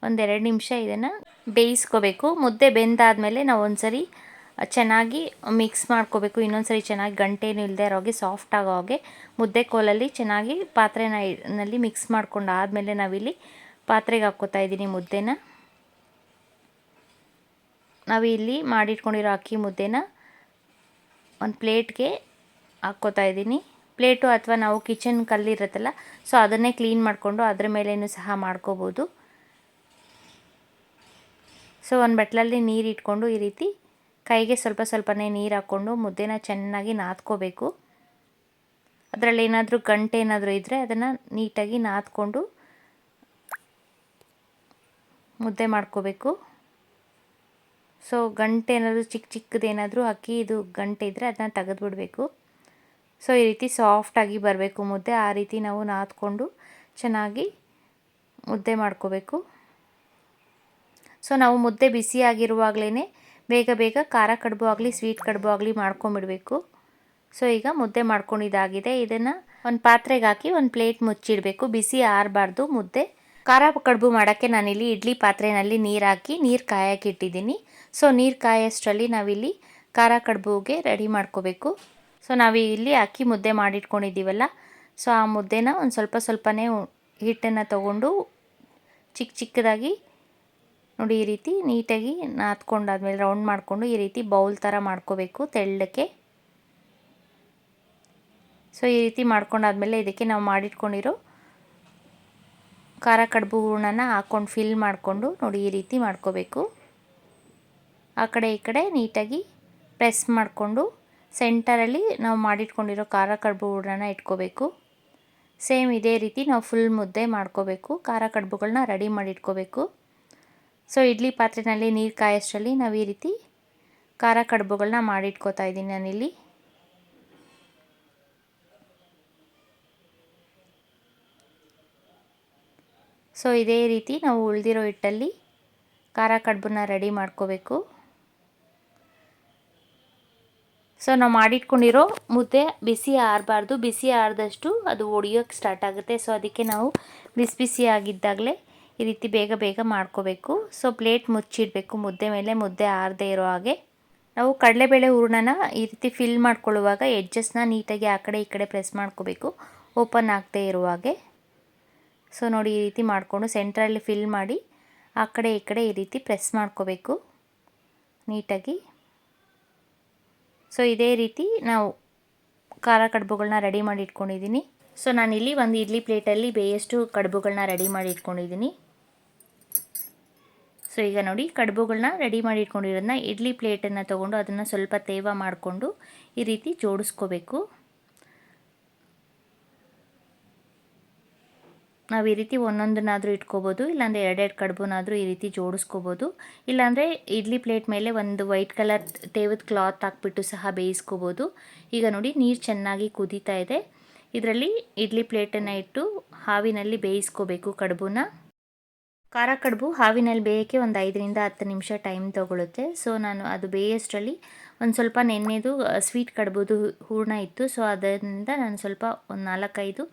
1-2 ನಿಮಿಷ ಇದನ್ನು ಬೇಯಿಸ್ಕೋಬೇಕು. ಮುದ್ದೆ ಬೆಂದಾದಮೇಲೆ ನಾವು ಒಂದ್ಸರಿ ಚೆನ್ನಾಗಿ ಮಿಕ್ಸ್ ಮಾಡ್ಕೋಬೇಕು. ಇನ್ನೊಂದು ಸರಿ ಚೆನ್ನಾಗಿ ಗಂಟೇನು ಇಲ್ಲದೆ ಇರೋ ಹಾಗೆ ಸಾಫ್ಟ್ ಆಗೋ ಹಾಗೆ ಮುದ್ದೆ ಕೋಲಲ್ಲಿ ಚೆನ್ನಾಗಿ ನಲ್ಲಿ ಮಿಕ್ಸ್ ಮಾಡ್ಕೊಂಡು ಆದಮೇಲೆ ನಾವಿಲ್ಲಿ ಪಾತ್ರೆಗೆ ಹಾಕ್ಕೋತಾ ಇದ್ದೀನಿ ಮುದ್ದೆನ. ನಾವಿಲ್ಲಿ ಮಾಡಿಟ್ಕೊಂಡಿರೋ ಅಕ್ಕಿ ಮುದ್ದೆನ ಒಂದು ಪ್ಲೇಟ್ಗೆ ಹಾಕ್ಕೋತಾ ಇದ್ದೀನಿ. ಪ್ಲೇಟು ಅಥವಾ ನಾವು ಕಿಚನ್ ಕಲ್ಲಿರುತ್ತಲ್ಲ, ಸೊ ಅದನ್ನೇ ಕ್ಲೀನ್ ಮಾಡಿಕೊಂಡು ಅದ್ರ ಮೇಲೇನೂ ಸಹ ಮಾಡ್ಕೋಬೋದು. ಸೊ ಒಂದು ಬಟ್ಲಲ್ಲಿ ನೀರು ಇಟ್ಕೊಂಡು ಈ ರೀತಿ ಕೈಗೆ ಸ್ವಲ್ಪ ಸ್ವಲ್ಪನೇ ನೀರು ಹಾಕ್ಕೊಂಡು ಮುದ್ದೆನ ಚೆನ್ನಾಗಿ ನಾದ್ಕೋಬೇಕು. ಅದರಲ್ಲಿ ಏನಾದರೂ ಗಂಟೆ ಏನಾದರೂ ಇದ್ದರೆ ಅದನ್ನು ನೀಟಾಗಿ ನಾದ್ಕೊಂಡು ಮುದ್ದೆ ಮಾಡ್ಕೋಬೇಕು. ಸೊ ಗಂಟೆ ಏನಾದರೂ ಚಿಕ್ಕ ಚಿಕ್ಕದೇನಾದರೂ ಅಕ್ಕಿ ಇದು ಗಂಟೆ ಇದ್ದರೆ ಅದನ್ನ ತೆಗೆದುಬಿಡಬೇಕು. ಸೊ ಈ ರೀತಿ ಸಾಫ್ಟಾಗಿ ಬರಬೇಕು ಮುದ್ದೆ, ಆ ರೀತಿ ನಾವು ನಾದ್ಕೊಂಡು ಚೆನ್ನಾಗಿ ಮುದ್ದೆ ಮಾಡ್ಕೋಬೇಕು. ಸೊ ನಾವು ಮುದ್ದೆ ಬಿಸಿಯಾಗಿರುವಾಗಲೇ ಬೇಗ ಬೇಗ ಖಾರ ಕಡುಬು ಆಗಲಿ ಸ್ವೀಟ್ ಕಡುಬು ಆಗಲಿ ಮಾಡ್ಕೊಂಬಿಡಬೇಕು. ಸೊ ಈಗ ಮುದ್ದೆ ಮಾಡ್ಕೊಂಡಿದ್ದಾಗಿದೆ. ಇದನ್ನು ಒಂದು ಪಾತ್ರೆಗೆ ಹಾಕಿ ಒಂದು ಪ್ಲೇಟ್ ಮುಚ್ಚಿಡಬೇಕು. ಬಿಸಿ ಆರಬಾರ್ದು ಮುದ್ದೆ. ಖಾರ ಕಡುಬು ಮಾಡೋಕ್ಕೆ ನಾನಿಲ್ಲಿ ಇಡ್ಲಿ ಪಾತ್ರೆಯಲ್ಲಿ ನೀರು ಹಾಕಿ ನೀರು ಕಾಯಕ್ಕೆ ಇಟ್ಟಿದ್ದೀನಿ. ಸೊ ನೀರು ಕಾಯೋಷ್ಟರಲ್ಲಿ ನಾವಿಲ್ಲಿ ಖಾರ ಕಡುಬುಗೆ ರೆಡಿ ಮಾಡ್ಕೋಬೇಕು. ಸೊ ನಾವಿಲ್ಲಿ ಅಕ್ಕಿ ಮುದ್ದೆ ಮಾಡಿಟ್ಕೊಂಡಿದ್ದೀವಲ್ಲ, ಸೊ ಆ ಮುದ್ದೆನ ಒಂದು ಸ್ವಲ್ಪ ಸ್ವಲ್ಪನೇ ಹಿಟ್ಟನ್ನು ತೊಗೊಂಡು ಚಿಕ್ಕ ಚಿಕ್ಕದಾಗಿ ನೋಡಿ ಈ ರೀತಿ ನೀಟಾಗಿ ನಾದ್ಕೊಂಡಾದ್ಮೇಲೆ ರೌಂಡ್ ಮಾಡಿಕೊಂಡು ಈ ರೀತಿ ಬೌಲ್ ಥರ ಮಾಡ್ಕೋಬೇಕು ತೆಳ್ಳಕ್ಕೆ. ಸೊ ಈ ರೀತಿ ಮಾಡ್ಕೊಂಡಾದ್ಮೇಲೆ ಇದಕ್ಕೆ ನಾವು ಮಾಡಿಟ್ಕೊಂಡಿರೋ ಖಾರ ಕಡುಬು ಹೂರಣನ ಹಾಕ್ಕೊಂಡು ಫಿಲ್ ಮಾಡಿಕೊಂಡು ನೋಡಿ ಈ ರೀತಿ ಮಾಡ್ಕೋಬೇಕು. ಆ ಕಡೆ ಈ ಕಡೆ ನೀಟಾಗಿ ಪ್ರೆಸ್ ಮಾಡಿಕೊಂಡು ಸೆಂಟರಲ್ಲಿ ನಾವು ಮಾಡಿಟ್ಕೊಂಡಿರೋ ಖಾರ ಕಡುಬು ಹೂರಣನ ಇಟ್ಕೋಬೇಕು. ಸೇಮ್ ಇದೇ ರೀತಿ ನಾವು ಫುಲ್ ಮುದ್ದೆ ಮಾಡ್ಕೋಬೇಕು. ಖಾರ ಕಡುಬುಗಳನ್ನ ರೆಡಿ ಮಾಡಿ ಇಟ್ಕೋಬೇಕು. ಸೊ ಇಡ್ಲಿ ಪಾತ್ರೆಯಲ್ಲಿ ನೀರು ಕಾಯೋಷ್ಟರಲ್ಲಿ ನಾವು ಈ ರೀತಿ ಖಾರ ಕಡುಬುಗಳನ್ನ ಮಾಡಿಟ್ಕೋತಾ ಇದ್ದೀನಿ ನಾನಿಲ್ಲಿ. ಸೊ ಇದೇ ರೀತಿ ನಾವು ಉಳಿದಿರೋ ಹಿಟ್ಟಲ್ಲಿ ಖಾರ ಕಡುಬನ್ನ ರೆಡಿ ಮಾಡ್ಕೋಬೇಕು. ಸೊ ನಾವು ಮಾಡಿಟ್ಕೊಂಡಿರೋ ಮುದ್ದೆ ಬಿಸಿ ಆರಬಾರ್ದು, ಬಿಸಿ ಆರಿದಷ್ಟು ಅದು ಒಡೆಯೋಕ್ಕೆ ಸ್ಟಾರ್ಟ್ ಆಗುತ್ತೆ. ಸೊ ಅದಕ್ಕೆ ನಾವು ಬಿಸಿ ಬಿಸಿ ಆಗಿದ್ದಾಗಲೇ ಈ ರೀತಿ ಬೇಗ ಬೇಗ ಮಾಡ್ಕೋಬೇಕು. ಸೊ ಪ್ಲೇಟ್ ಮುಚ್ಚಿಡಬೇಕು ಮುದ್ದೆ ಮೇಲೆ, ಮುದ್ದೆ ಆರದೇ ಇರೋ ಹಾಗೆ. ನಾವು ಕಡಲೆಬೇಳೆ ಹೂರಣನ ಈ ರೀತಿ ಫಿಲ್ ಮಾಡ್ಕೊಳ್ಳುವಾಗ ಎಡ್ಜಸ್ನ ನೀಟಾಗಿ ಆ ಕಡೆ ಈ ಕಡೆ ಪ್ರೆಸ್ ಮಾಡ್ಕೋಬೇಕು, ಓಪನ್ ಆಗದೆ ಇರೋ ಹಾಗೆ. ಸೊ ನೋಡಿ ಈ ರೀತಿ ಮಾಡಿಕೊಂಡು ಸೆಂಟ್ರಲ್ಲಿ ಫಿಲ್ ಮಾಡಿ ಆ ಕಡೆ ಈ ಕಡೆ ಈ ರೀತಿ ಪ್ರೆಸ್ ಮಾಡ್ಕೋಬೇಕು ನೀಟಾಗಿ. ಸೊ ಇದೇ ರೀತಿ ನಾವು ಖಾರ ಕಡುಬುಗಳನ್ನ ರೆಡಿ ಮಾಡಿ ಇಟ್ಕೊಂಡಿದ್ದೀನಿ. ಸೊ ನಾನಿಲ್ಲಿ ಒಂದು ಇಡ್ಲಿ ಪ್ಲೇಟಲ್ಲಿ ಬೇಯಷ್ಟು ಕಡುಬುಗಳನ್ನ ರೆಡಿ ಮಾಡಿ ಇಟ್ಕೊಂಡಿದ್ದೀನಿ. ಸೊ ಈಗ ನೋಡಿ ಕಡುಬುಗಳನ್ನ ರೆಡಿ ಮಾಡಿ ಇಟ್ಕೊಂಡಿರೋದನ್ನ ಇಡ್ಲಿ ಪ್ಲೇಟನ್ನು ತೊಗೊಂಡು ಅದನ್ನು ಸ್ವಲ್ಪ ತೇವ ಮಾಡಿಕೊಂಡು ಈ ರೀತಿ ಜೋಡಿಸ್ಕೋಬೇಕು. ನಾವು ಈ ರೀತಿ ಒಂದೊಂದನ್ನಾದರೂ ಇಟ್ಕೋಬೋದು, ಇಲ್ಲಾಂದರೆ ಎರಡೆರಡು ಕಡುಬುನಾದರೂ ಈ ರೀತಿ ಜೋಡಿಸ್ಕೋಬೋದು. ಇಲ್ಲಾಂದರೆ ಇಡ್ಲಿ ಪ್ಲೇಟ್ ಮೇಲೆ ಒಂದು ವೈಟ್ ಕಲರ್ ತೇವದ ಕ್ಲಾತ್ ಹಾಕ್ಬಿಟ್ಟು ಸಹ ಬೇಯಿಸ್ಕೋಬೋದು. ಈಗ ನೋಡಿ ನೀರು ಚೆನ್ನಾಗಿ ಕುದೀತಾ ಇದೆ. ಇದರಲ್ಲಿ ಇಡ್ಲಿ ಪ್ಲೇಟನ್ನು ಇಟ್ಟು ಹಾವಿನಲ್ಲಿ ಬೇಯಿಸ್ಕೋಬೇಕು ಕಡುಬುನ. ಖಾರ ಕಡುಬು ಹಾವಿನಲ್ಲಿ ಬೇಯೋಕ್ಕೆ ಒಂದು 5ರಿಂದ 10 ನಿಮಿಷ ಟೈಮ್ ತೊಗೊಳುತ್ತೆ. ಸೊ ನಾನು ಅದು ಬೇಯೋಷ್ಟರಲ್ಲಿ ಒಂದು ಸ್ವಲ್ಪ ನೆನ್ನೆದು ಸ್ವೀಟ್ ಕಡುಬುದು ಹೂರಣ ಇತ್ತು. ಸೊ ಅದರಿಂದ ನಾನು ಸ್ವಲ್ಪ ಒಂದು 4-5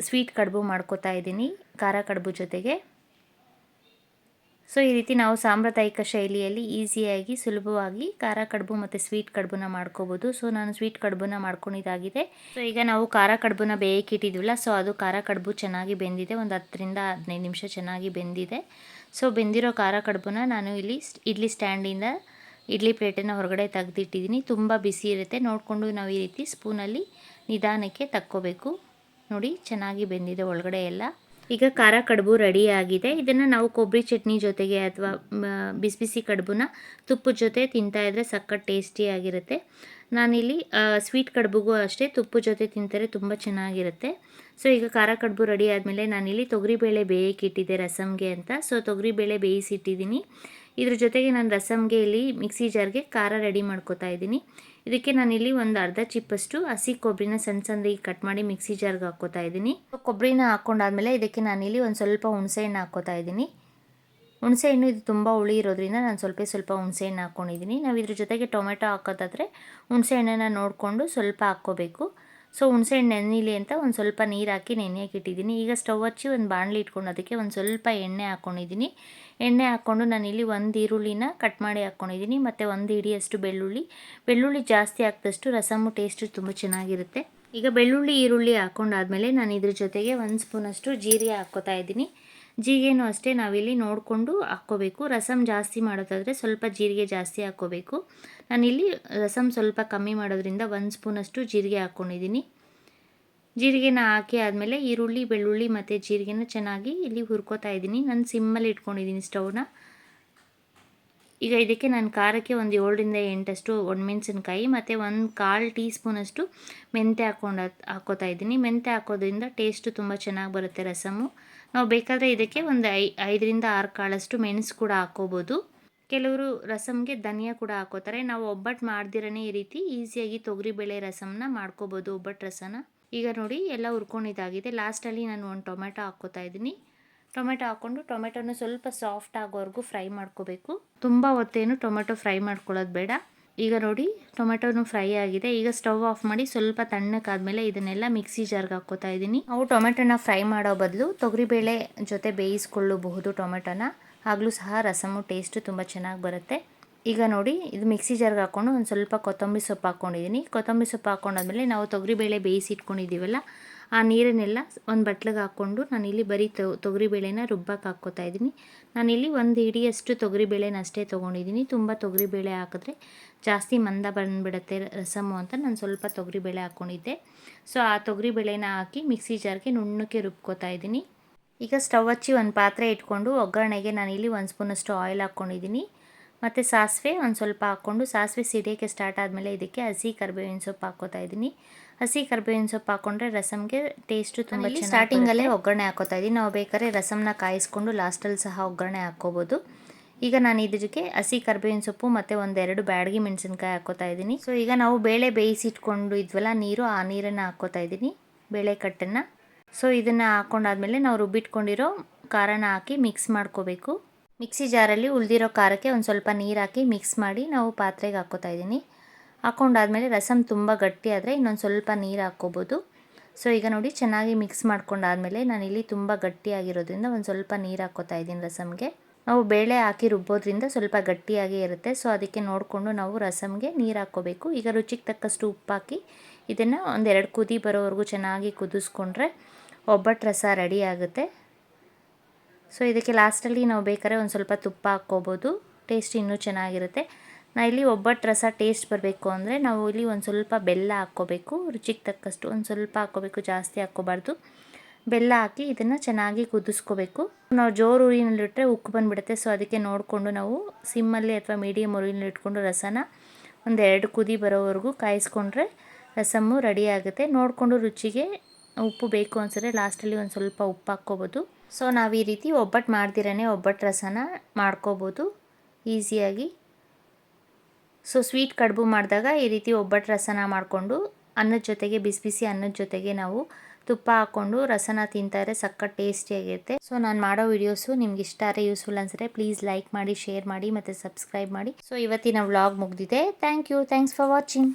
ಸ್ವೀಟ್ ಕಡುಬು ಮಾಡ್ಕೋತಾ ಇದ್ದೀನಿ ಖಾರ ಕಡುಬು ಜೊತೆಗೆ. ಸೊ ಈ ರೀತಿ ನಾವು ಸಾಂಪ್ರದಾಯಿಕ ಶೈಲಿಯಲ್ಲಿ ಈಸಿಯಾಗಿ ಸುಲಭವಾಗಿ ಖಾರ ಕಡುಬು ಮತ್ತು ಸ್ವೀಟ್ ಕಡುಬುನ ಮಾಡ್ಕೋಬೋದು. ಸೊ ನಾನು ಸ್ವೀಟ್ ಕಡುಬುನ ಮಾಡ್ಕೊಂಡಿದ್ದಾಗಿದೆ. ಸೊ ಈಗ ನಾವು ಖಾರ ಕಡುಬುನ ಬೇಯಕ್ಕೆ ಇಟ್ಟಿದ್ವಿಲ್ಲ, ಸೊ ಅದು ಖಾರ ಕಡುಬು ಚೆನ್ನಾಗಿ ಬೆಂದಿದೆ. ಒಂದು 10ರಿಂದ 15 ನಿಮಿಷ ಚೆನ್ನಾಗಿ ಬೆಂದಿದೆ. ಸೊ ಬೆಂದಿರೋ ಖಾರ ಕಡುಬುನ ನಾನು ಇಲ್ಲಿ ಇಡ್ಲಿ ಸ್ಟ್ಯಾಂಡಿಂದ ಇಡ್ಲಿ ಪ್ಲೇಟನ್ನು ಹೊರಗಡೆ ತೆಗೆದಿಟ್ಟಿದ್ದೀನಿ. ತುಂಬ ಬಿಸಿ ಇರುತ್ತೆ, ನೋಡಿಕೊಂಡು ನಾವು ಈ ರೀತಿ ಸ್ಪೂನಲ್ಲಿ ನಿಧಾನಕ್ಕೆ ತಕ್ಕೋಬೇಕು. ನೋಡಿ ಚೆನ್ನಾಗಿ ಬೆಂದಿದೆ ಒಳಗಡೆ ಎಲ್ಲ. ಈಗ ಖಾರ ಕಡುಬು ರೆಡಿ ಆಗಿದೆ. ಇದನ್ನು ನಾವು ಕೊಬ್ಬರಿ ಚಟ್ನಿ ಜೊತೆಗೆ ಅಥವಾ ಬಿಸಿ ಬಿಸಿ ಕಡುಬುನ ತುಪ್ಪದ ಜೊತೆ ತಿಂತಾಯಿದ್ರೆ ಸಖತ್ ಟೇಸ್ಟಿಯಾಗಿರುತ್ತೆ. ನಾನಿಲ್ಲಿ ಸ್ವೀಟ್ ಕಡುಬುಗೂ ಅಷ್ಟೇ ತುಪ್ಪದ ಜೊತೆ ತಿಂತಾರೆ ತುಂಬ ಚೆನ್ನಾಗಿರುತ್ತೆ. ಸೊ ಈಗ ಖಾರ ಕಡುಬು ರೆಡಿ ಆದಮೇಲೆ ನಾನಿಲ್ಲಿ ತೊಗರಿಬೇಳೆ ಬೇಯಕ್ಕೆ ಇಟ್ಟಿದ್ದೆ ರಸಮ್ಗೆ ಅಂತ. ಸೊ ತೊಗರಿಬೇಳೆ ಬೇಯಿಸಿಟ್ಟಿದ್ದೀನಿ. ಇದ್ರ ಜೊತೆಗೆ ನಾನು ರಸಮ್ಗೆ ಇಲ್ಲಿ ಮಿಕ್ಸಿ ಜಾರ್ಗೆ ಖಾರ ರೆಡಿ ಮಾಡ್ಕೋತಾ ಇದ್ದೀನಿ. ಇದಕ್ಕೆ ನಾನಿಲ್ಲಿ ಒಂದು ಅರ್ಧ ಚಿಪ್ಪಷ್ಟು ಹಸಿ ಕೊಬ್ಬರಿನ ಸಣ್ಣ ಸಣ್ಣದಾಗಿ ಕಟ್ ಮಾಡಿ ಮಿಕ್ಸಿ ಜಾರ್ಗೆ ಹಾಕ್ಕೋತಾ ಇದ್ದೀನಿ. ಕೊಬ್ಬರಿನ ಹಾಕ್ಕೊಂಡಾದ್ಮೇಲೆ ಇದಕ್ಕೆ ನಾನಿಲ್ಲಿ ಒಂದು ಸ್ವಲ್ಪ ಹುಣಸೆಹಣ್ಣು ಹಾಕ್ಕೋತಾ ಇದ್ದೀನಿ. ಹುಣಸೆಹಣ್ಣು ಇದು ತುಂಬ ಹುಳಿ ಇರೋದ್ರಿಂದ ನಾನು ಸ್ವಲ್ಪ ಹುಣಸೆಹಣ್ಣು ಹಾಕ್ಕೊಂಡಿದ್ದೀನಿ. ನಾವು ಇದ್ರ ಜೊತೆಗೆ ಟೊಮೆಟೊ ಹಾಕೋದಾದರೆ ಹುಣಸೆಹಣ್ಣನ್ನು ನೋಡಿಕೊಂಡು ಸ್ವಲ್ಪ ಹಾಕ್ಕೋಬೇಕು. ಸೊ ಹುಣಸೆಹಣ್ಣು ನೆನೀಲಿ ಅಂತ ಒಂದು ಸ್ವಲ್ಪ ನೀರು ಹಾಕಿ ನೆನೆಯೋಕೆ ಇಟ್ಟಿದ್ದೀನಿ. ಈಗ ಸ್ಟವ್ ಹಚ್ಚಿ ಒಂದು ಬಾಣಲಿ ಇಟ್ಕೊಂಡು ಅದಕ್ಕೆ ಒಂದು ಸ್ವಲ್ಪ ಎಣ್ಣೆ ಹಾಕ್ಕೊಂಡಿದ್ದೀನಿ. ಎಣ್ಣೆ ಹಾಕ್ಕೊಂಡು ನಾನಿಲ್ಲಿ ಒಂದು ಈರುಳ್ಳಿನ ಕಟ್ ಮಾಡಿ ಹಾಕ್ಕೊಂಡಿದ್ದೀನಿ ಮತ್ತು ಒಂದು ಹಿಡಿಯಷ್ಟು ಬೆಳ್ಳುಳ್ಳಿ ಜಾಸ್ತಿ ಹಾಕಿದಷ್ಟು ರಸಮ್ಮು ಟೇಸ್ಟು ತುಂಬ ಚೆನ್ನಾಗಿರುತ್ತೆ. ಈಗ ಬೆಳ್ಳುಳ್ಳಿ ಈರುಳ್ಳಿ ಹಾಕ್ಕೊಂಡಾದ್ಮೇಲೆ ನಾನು ಇದ್ರ ಜೊತೆಗೆ 1 ಸ್ಪೂನಷ್ಟು ಜೀರಿಗೆ ಹಾಕ್ಕೋತಾ ಇದ್ದೀನಿ. ಜೀರಿಗೆನೂ ಅಷ್ಟೇ ನಾವಿಲ್ಲಿ ನೋಡಿಕೊಂಡು ಹಾಕ್ಕೋಬೇಕು. ರಸಮ್ ಜಾಸ್ತಿ ಮಾಡೋದಾದರೆ ಸ್ವಲ್ಪ ಜೀರಿಗೆ ಜಾಸ್ತಿ ಹಾಕ್ಕೋಬೇಕು. ನಾನಿಲ್ಲಿ ರಸಮ್ ಸ್ವಲ್ಪ ಕಮ್ಮಿ ಮಾಡೋದ್ರಿಂದ 1 ಸ್ಪೂನಷ್ಟು ಜೀರಿಗೆ ಹಾಕ್ಕೊಂಡಿದ್ದೀನಿ. ಜೀರಿಗೆನ ಹಾಕಿ ಆದಮೇಲೆ ಈರುಳ್ಳಿ ಬೆಳ್ಳುಳ್ಳಿ ಮತ್ತು ಜೀರಿಗೆನ ಚೆನ್ನಾಗಿ ಇಲ್ಲಿ ಹುರ್ಕೋತಾ ಇದ್ದೀನಿ. ನಾನು ಸಿಮ್ಮಲ್ಲಿ ಇಟ್ಕೊಂಡಿದ್ದೀನಿ ಸ್ಟವ್ನ. ಈಗ ಇದಕ್ಕೆ ನಾನು ಖಾರಕ್ಕೆ ಒಂದು 7 ರಿಂದ 8 ಒಣಮೆಣಸಿನ್ಕಾಯಿ ಮತ್ತು 1/4 ಟೀ ಸ್ಪೂನಷ್ಟು ಮೆಂತ್ಯ ಹಾಕ್ಕೋತಾ ಇದ್ದೀನಿ. ಮೆಂತ್ಯ ಹಾಕೋದ್ರಿಂದ ಟೇಸ್ಟು ತುಂಬ ಚೆನ್ನಾಗಿ ಬರುತ್ತೆ ರಸಮ್ಮು. ನಾವು ಬೇಕಾದರೆ ಇದಕ್ಕೆ ಒಂದು 5 ರಿಂದ 6 ಕಾಳಷ್ಟು ಮೆಣಸು ಕೂಡ ಹಾಕ್ಕೋಬೋದು. ಕೆಲವರು ರಸಮ್ಗೆ ಧನಿಯಾ ಕೂಡ ಹಾಕೋತಾರೆ. ನಾವು ಒಬ್ಬಟ್ಟು ಮಾಡ್ದಿರೇ ಈ ರೀತಿ ಈಸಿಯಾಗಿ ತೊಗರಿಬೇಳೆ ರಸಮ್ನ ಮಾಡ್ಕೋಬೋದು, ಒಬ್ಬಟ್ಟು ರಸನ. ಈಗ ನೋಡಿ ಎಲ್ಲ ಹುರ್ಕೊಂಡಿದ್ದಾಗಿದೆ. ಲಾಸ್ಟಲ್ಲಿ ನಾನು ಒಂದು ಟೊಮೆಟೊ ಹಾಕ್ಕೋತಾ ಇದ್ದೀನಿ. ಟೊಮೆಟೊ ಹಾಕ್ಕೊಂಡು ಟೊಮೆಟೊನ ಸ್ವಲ್ಪ ಸಾಫ್ಟ್ ಆಗೋವರೆಗೂ ಫ್ರೈ ಮಾಡ್ಕೋಬೇಕು. ತುಂಬ ಹೊತ್ತೇನು ಟೊಮೆಟೊ ಫ್ರೈ ಮಾಡ್ಕೊಳ್ಳೋದು ಬೇಡ. ಈಗ ನೋಡಿ ಟೊಮೆಟೊನು ಫ್ರೈ ಆಗಿದೆ. ಈಗ ಸ್ಟವ್ ಆಫ್ ಮಾಡಿ ಸ್ವಲ್ಪ ತಣ್ಣಕ್ಕಾದ್ಮೇಲೆ ಇದನ್ನೆಲ್ಲ ಮಿಕ್ಸಿ ಜಾರ್ಗೆ ಹಾಕ್ಕೋತಾ ಇದ್ದೀನಿ. ನಾವು ಟೊಮೆಟೊನ ಫ್ರೈ ಮಾಡೋ ಬದಲು ತೊಗರಿಬೇಳೆ ಜೊತೆ ಬೇಯಿಸ್ಕೊಳ್ಳಬಹುದು ಟೊಮೆಟೊನ. ಆಗಲೂ ಸಹ ರಸಮ್ಮು ಟೇಸ್ಟು ತುಂಬ ಚೆನ್ನಾಗಿ ಬರುತ್ತೆ. ಈಗ ನೋಡಿ ಇದು ಮಿಕ್ಸಿ ಜಾರ್ಗೆ ಹಾಕ್ಕೊಂಡು ಒಂದು ಸ್ವಲ್ಪ ಕೊತ್ತಂಬರಿ ಸೊಪ್ಪು ಹಾಕ್ಕೊಂಡಿದ್ದೀನಿ. ಕೊತ್ತಂಬರಿ ಸೊಪ್ಪು ಹಾಕ್ಕೊಂಡಾದ್ಮೇಲೆ ನಾವು ತೊಗರಿಬೇಳೆ ಬೇಯಿಸಿ ಇಟ್ಕೊಂಡಿದ್ದೀವಲ್ಲ ಆ ನೀರನ್ನೆಲ್ಲ ಒಂದು ಬಟ್ಲಿಗೆ ಹಾಕ್ಕೊಂಡು ನಾನಿಲ್ಲಿ ಬರೀ ತೊಗರಿಬೇಳೆನ ರುಬ್ಬಕ್ಕೆ ಹಾಕ್ಕೋತಾ ಇದ್ದೀನಿ. ನಾನಿಲ್ಲಿ ಒಂದು ಹಿಡಿಯಷ್ಟು ತೊಗರಿಬೇಳೆನ ಅಷ್ಟೇ ತೊಗೊಂಡಿದ್ದೀನಿ. ತುಂಬ ತೊಗರಿಬೇಳೆ ಹಾಕಿದ್ರೆ ಜಾಸ್ತಿ ಮಂದ ಬಂದುಬಿಡುತ್ತೆ ರಸಮ್ಮು ಅಂತ ನಾನು ಸ್ವಲ್ಪ ತೊಗರಿಬೇಳೆ ಹಾಕ್ಕೊಂಡಿದ್ದೆ. ಸೊ ಆ ತೊಗರಿಬೇಳೆನ ಹಾಕಿ ಮಿಕ್ಸಿ ಜಾರ್ಗೆ ನುಣ್ಣಕ್ಕೆ ರುಬ್ಕೋತಾ ಇದ್ದೀನಿ. ಈಗ ಸ್ಟವ್ ಹಚ್ಚಿ ಒಂದು ಪಾತ್ರೆ ಇಟ್ಕೊಂಡು ಒಗ್ಗರಣೆಗೆ ನಾನಿಲ್ಲಿ 1 ಸ್ಪೂನಷ್ಟು ಆಯಿಲ್ ಹಾಕ್ಕೊಂಡಿದ್ದೀನಿ. ಮತ್ತು ಸಾಸಿವೆ ಒಂದು ಸ್ವಲ್ಪ ಹಾಕ್ಕೊಂಡು ಸಾಸಿವೆ ಸಿಡಿಯೋಕ್ಕೆ ಸ್ಟಾರ್ಟ್ ಆದಮೇಲೆ ಇದಕ್ಕೆ ಹಸಿ ಕರಿಬೇವಿನ ಸೊಪ್ಪು ಹಾಕ್ಕೋತಾ ಇದ್ದೀನಿ. ಹಸಿ ಕರಿಬೇವಿನ ಸೊಪ್ಪು ಹಾಕ್ಕೊಂಡ್ರೆ ರಸಮ್ಗೆ ಟೇಸ್ಟು ತುಂಬ ಚೆನ್ನಾಗಿ ಸ್ಟಾರ್ಟಿಂಗಲ್ಲೇ ಒಗ್ಗರಣೆ ಹಾಕ್ಕೋತಾ ಇದ್ದೀನಿ. ನಾವು ಬೇಕಾದ್ರೆ ರಸಮ್ನ ಕಾಯಿಸ್ಕೊಂಡು ಲಾಸ್ಟಲ್ಲಿ ಸಹ ಒಗ್ಗರಣೆ ಹಾಕ್ಕೋಬೋದು. ಈಗ ನಾನು ಇದಕ್ಕೆ ಹಸಿ ಕರಿಬೇವಿನ ಸೊಪ್ಪು ಮತ್ತು 1-2 ಬ್ಯಾಡಗಿ ಮೆಣಸಿನ್ಕಾಯಿ ಹಾಕ್ಕೋತಾ ಇದ್ದೀನಿ. ಸೊ ಈಗ ನಾವು ಬೇಳೆ ಬೇಯಿಸಿಟ್ಕೊಂಡು ಇದ್ವಲ್ಲ ನೀರು, ಆ ನೀರನ್ನು ಹಾಕ್ಕೋತಾ ಇದ್ದೀನಿ, ಬೇಳೆ ಕಟ್ಟನ್ನು. ಸೊ ಇದನ್ನು ಹಾಕ್ಕೊಂಡಾದ್ಮೇಲೆ ನಾವು ರುಬ್ಬಿಟ್ಕೊಂಡಿರೋ ಖಾರನ ಹಾಕಿ ಮಿಕ್ಸ್ ಮಾಡ್ಕೋಬೇಕು. ಮಿಕ್ಸಿ ಜಾರಲ್ಲಿ ಉಳಿದಿರೋ ಖಾರಕ್ಕೆ ಒಂದು ಸ್ವಲ್ಪ ನೀರು ಹಾಕಿ ಮಿಕ್ಸ್ ಮಾಡಿ ನಾವು ಪಾತ್ರೆಗೆ ಹಾಕ್ಕೋತಾ ಇದ್ದೀನಿ. ಹಾಕ್ಕೊಂಡಾದ್ಮೇಲೆ ರಸಮ್ ತುಂಬ ಗಟ್ಟಿ ಆದರೆ ಇನ್ನೊಂದು ಸ್ವಲ್ಪ ನೀರು ಹಾಕ್ಕೋಬೋದು. ಸೊ ಈಗ ನೋಡಿ ಚೆನ್ನಾಗಿ ಮಿಕ್ಸ್ ಮಾಡ್ಕೊಂಡಾದ್ಮೇಲೆ ನಾನಿಲ್ಲಿ ತುಂಬ ಗಟ್ಟಿಯಾಗಿರೋದ್ರಿಂದ ಒಂದು ಸ್ವಲ್ಪ ನೀರು ಹಾಕ್ಕೋತಾ ಇದ್ದೀನಿ ರಸಮ್ಗೆ. ನಾವು ಬೇಳೆ ಹಾಕಿ ರುಬ್ಬೋದ್ರಿಂದ ಸ್ವಲ್ಪ ಗಟ್ಟಿಯಾಗೇ ಇರುತ್ತೆ. ಸೊ ಅದಕ್ಕೆ ನೋಡಿಕೊಂಡು ನಾವು ರಸಮ್ಗೆ ನೀರು ಹಾಕ್ಕೋಬೇಕು. ಈಗ ರುಚಿಗೆ ತಕ್ಕಷ್ಟು ಉಪ್ಪು ಹಾಕಿ ಇದನ್ನು 1-2 ಕುದಿ ಬರೋವರೆಗೂ ಚೆನ್ನಾಗಿ ಕುದಿಸ್ಕೊಂಡ್ರೆ ಒಬ್ಬಟ್ಟು ರಸ ರೆಡಿ ಆಗುತ್ತೆ. ಸೊ ಇದಕ್ಕೆ ಲಾಸ್ಟಲ್ಲಿ ನಾವು ಬೇಕಾದ್ರೆ ಒಂದು ಸ್ವಲ್ಪ ತುಪ್ಪ ಹಾಕ್ಕೋಬೋದು, ಟೇಸ್ಟ್ ಇನ್ನೂ ಚೆನ್ನಾಗಿರುತ್ತೆ. ನಾನು ಇಲ್ಲಿ ಒಬ್ಬಟ್ಟು ರಸ ಟೇಸ್ಟ್ ಬರಬೇಕು ಅಂದರೆ ನಾವು ಇಲ್ಲಿ ಒಂದು ಸ್ವಲ್ಪ ಬೆಲ್ಲ ಹಾಕ್ಕೋಬೇಕು. ರುಚಿಗೆ ತಕ್ಕಷ್ಟು ಒಂದು ಸ್ವಲ್ಪ ಹಾಕ್ಕೋಬೇಕು, ಜಾಸ್ತಿ ಹಾಕ್ಕೋಬಾರ್ದು. ಬೆಲ್ಲ ಹಾಕಿ ಇದನ್ನು ಚೆನ್ನಾಗಿ ಕುದಿಸ್ಕೋಬೇಕು. ನಾವು ಜೋರು ಉರಿನಲ್ಲಿಟ್ಟರೆ ಉಕ್ಕು ಬಂದುಬಿಡುತ್ತೆ. ಸೊ ಅದಕ್ಕೆ ನೋಡಿಕೊಂಡು ನಾವು ಸಿಮ್ಮಲ್ಲಿ ಅಥವಾ ಮೀಡಿಯಮ್ ಉರಿನಲ್ಲಿ ಇಟ್ಕೊಂಡು ರಸನ 1-2 ಕುದಿ ಬರೋವರೆಗೂ ಕಾಯಿಸ್ಕೊಂಡ್ರೆ ರಸಮ್ಮು ರೆಡಿ ಆಗುತ್ತೆ. ನೋಡಿಕೊಂಡು ರುಚಿಗೆ ಉಪ್ಪು ಬೇಕು ಅನ್ಸಿದ್ರೆ ಲಾಸ್ಟಲ್ಲಿ ಒಂದು ಸ್ವಲ್ಪ ಉಪ್ಪು ಹಾಕ್ಕೋಬೋದು. ಸೊ ನಾವು ಈ ರೀತಿ ಒಬ್ಬಟ್ಟು ಮಾಡ್ದಿರೇ ಒಬ್ಬಟ್ಟು ರಸನ ಮಾಡ್ಕೋಬೋದು ಈಸಿಯಾಗಿ. ಸೊ ಸ್ವೀಟ್ ಕಡುಬು ಮಾಡಿದಾಗ ಈ ರೀತಿ ಒಬ್ಬಟ್ಟು ರಸನ ಮಾಡಿಕೊಂಡು ಅನ್ನದ ಜೊತೆಗೆ ಬಿಸಿ ಬಿಸಿ ಅನ್ನದ ಜೊತೆಗೆ ನಾವು ತುಪ್ಪ ಹಾಕ್ಕೊಂಡು ರಸನ ತಿಂತಾರೆ ಸಖತ್ ಟೇಸ್ಟಿಯಾಗಿರುತ್ತೆ. ಸೊ ನಾನು ಮಾಡೋ ವಿಡಿಯೋಸು ನಿಮ್ಗೆ ಇಷ್ಟ ಆದರೆ ಯೂಸ್ಫುಲ್ ಅನಿಸಿದ್ರೆ ಪ್ಲೀಸ್ ಲೈಕ್ ಮಾಡಿ, ಶೇರ್ ಮಾಡಿ ಮತ್ತು ಸಬ್ಸ್ಕ್ರೈಬ್ ಮಾಡಿ. ಸೊ ಇವತ್ತಿನ ವ್ಲಾಗ್ ಮುಗಿದಿದೆ. Thanks for watching.